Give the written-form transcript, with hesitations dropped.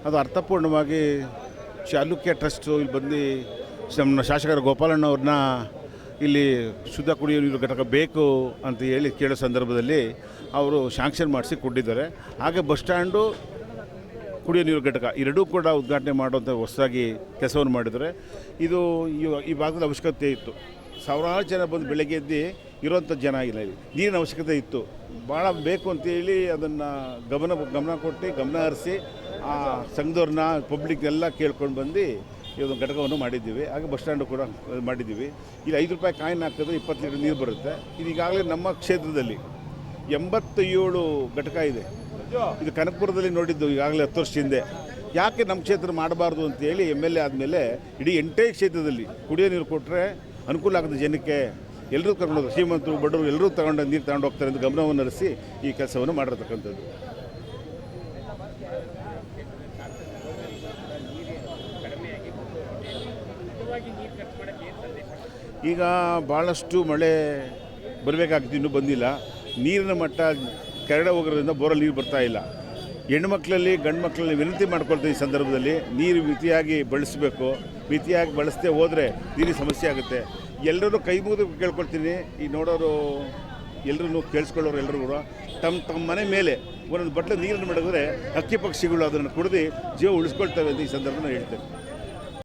ಅದು ಅರ್ಥಪೂರ್ಣವಾಗಿ ಚಾಲುಕ್ಯ ಟ್ರಸ್ಟು ಇಲ್ಲಿ ಬಂದು ನಮ್ಮ ಶಾಸಕರ ಗೋಪಾಲಣ್ಣವ್ರನ್ನ ಇಲ್ಲಿ ಶುದ್ಧ ಕುಡಿಯುವ ನೀರು ಘಟಕ ಬೇಕು ಅಂತ ಹೇಳಿ ಕೇಳೋ ಸಂದರ್ಭದಲ್ಲಿ ಅವರು ಶಾಂಕ್ಷನ್ ಮಾಡಿಸಿ ಕೊಟ್ಟಿದ್ದಾರೆ. ಹಾಗೆ ಬಸ್ ಸ್ಟ್ಯಾಂಡು ಕುಡಿಯೋ ನೀರು ಘಟಕ ಎರಡೂ ಕೂಡ ಉದ್ಘಾಟನೆ ಮಾಡುವಂಥ ಹೊಸದಾಗಿ ಕೆಲಸವನ್ನು ಮಾಡಿದ್ದಾರೆ. ಇದು ಈ ಭಾಗದ ಅವಶ್ಯಕತೆ ಇತ್ತು. ಸಾವಿರಾರು ಜನ ಬಂದು ಬೆಳಗ್ಗೆ ಎದ್ದು ಇರೋಂಥ ಜನ ಇಲ್ಲ, ಇಲ್ಲಿ ನೀರಿನ ಅವಶ್ಯಕತೆ ಇತ್ತು, ಭಾಳ ಬೇಕು ಅಂತೇಳಿ ಅದನ್ನು ಗಮನ ಕೊಟ್ಟು ಗಮನ ಹರಿಸಿ ಆ ಸಂಘದವ್ರನ್ನ ಪಬ್ಲಿಕ್ನೆಲ್ಲ ಕೇಳ್ಕೊಂಡು ಬಂದು ಈ ಒಂದು ಘಟಕವನ್ನು ಮಾಡಿದ್ದೀವಿ. ಹಾಗೆ ಬಸ್ ಸ್ಟ್ಯಾಂಡು ಕೂಡ ಮಾಡಿದ್ದೀವಿ. ಇಲ್ಲಿ 5 ರೂಪಾಯಿ ಕಾಯಿನ್ ಹಾಕಿದ್ರೆ 20 ಲೀಟರ್ ನೀರು ಬರುತ್ತೆ. ಇದು ಈಗಾಗಲೇ ನಮ್ಮ ಕ್ಷೇತ್ರದಲ್ಲಿ 87 ಘಟಕ ಇದೆ. ಇದು ಕನಕಪುರದಲ್ಲಿ ನೋಡಿದ್ದು ಈಗಾಗಲೇ 10 ವರ್ಷ ಹಿಂದೆ. ಯಾಕೆ ನಮ್ಮ ಕ್ಷೇತ್ರ ಮಾಡಬಾರ್ದು ಅಂತೇಳಿ MLA ಆದಮೇಲೆ ಇಡೀ ಎಂಟೈರ್ ಕ್ಷೇತ್ರದಲ್ಲಿ ಕುಡಿಯೋ ನೀರು ಕೊಟ್ಟರೆ ಅನುಕೂಲ ಆಗುತ್ತೆ ಜನಕ್ಕೆ, ಎಲ್ಲರೂ ಕರ್ಕೊಂಡು ಶ್ರೀಮಂತರು ಬಡವರು ಎಲ್ಲರೂ ನೀರು ತಗೊಂಡು ಹೋಗ್ತಾರೆ ಅಂತ ಗಮನವನ್ನು ಹರಿಸಿ ಈ ಕೆಲಸವನ್ನು ಮಾಡಿರ್ತಕ್ಕಂಥದ್ದು. ಈಗ ಭಾಳಷ್ಟು ಮಳೆ ಬರಬೇಕಾಗ್ತಿತ್ತು, ಇನ್ನೂ ಬಂದಿಲ್ಲ. ನೀರಿನ ಮಟ್ಟ ಕೆರಡೆ ಹೋಗೋದ್ರಿಂದ ಬೋರಲ್ಲಿ ನೀರು ಬರ್ತಾ ಇಲ್ಲ. ಹೆಣ್ಮಕ್ಳಲ್ಲಿ ಗಂಡು ಮಕ್ಕಳಲ್ಲಿ ವಿನಂತಿ ಮಾಡ್ಕೊಳ್ತೀವಿ, ಈ ಸಂದರ್ಭದಲ್ಲಿ ನೀರು ಮಿತಿಯಾಗಿ ಬಳಸಬೇಕು. ಮಿತಿಯಾಗಿ ಬಳಸದೆ ಹೋದರೆ ನೀರಿನ ಸಮಸ್ಯೆ ಆಗುತ್ತೆ. ಎಲ್ಲರೂ ಕೈ ಮುಗಿದು ಕೇಳ್ಕೊಳ್ತೀನಿ, ಈ ನೋಡೋರು ಎಲ್ಲರೂ ಕೇಳಿಸ್ಕೊಳ್ಳೋರು ಎಲ್ಲರೂ ಕೂಡ ತಮ್ಮ ಮನೆ ಮೇಲೆ ಒಂದೊಂದು ಬಟ್ಲು ನೀರನ್ನು ಮಡಗಿದ್ರೆ ಹಕ್ಕಿ ಪಕ್ಷಿಗಳು ಅದನ್ನು ಕುಡಿದು ಜೀವ ಉಳಿಸ್ಕೊಳ್ತವೆ ಅಂತ ಈ ಸಂದರ್ಭದಲ್ಲಿ ಹೇಳ್ತೇನೆ.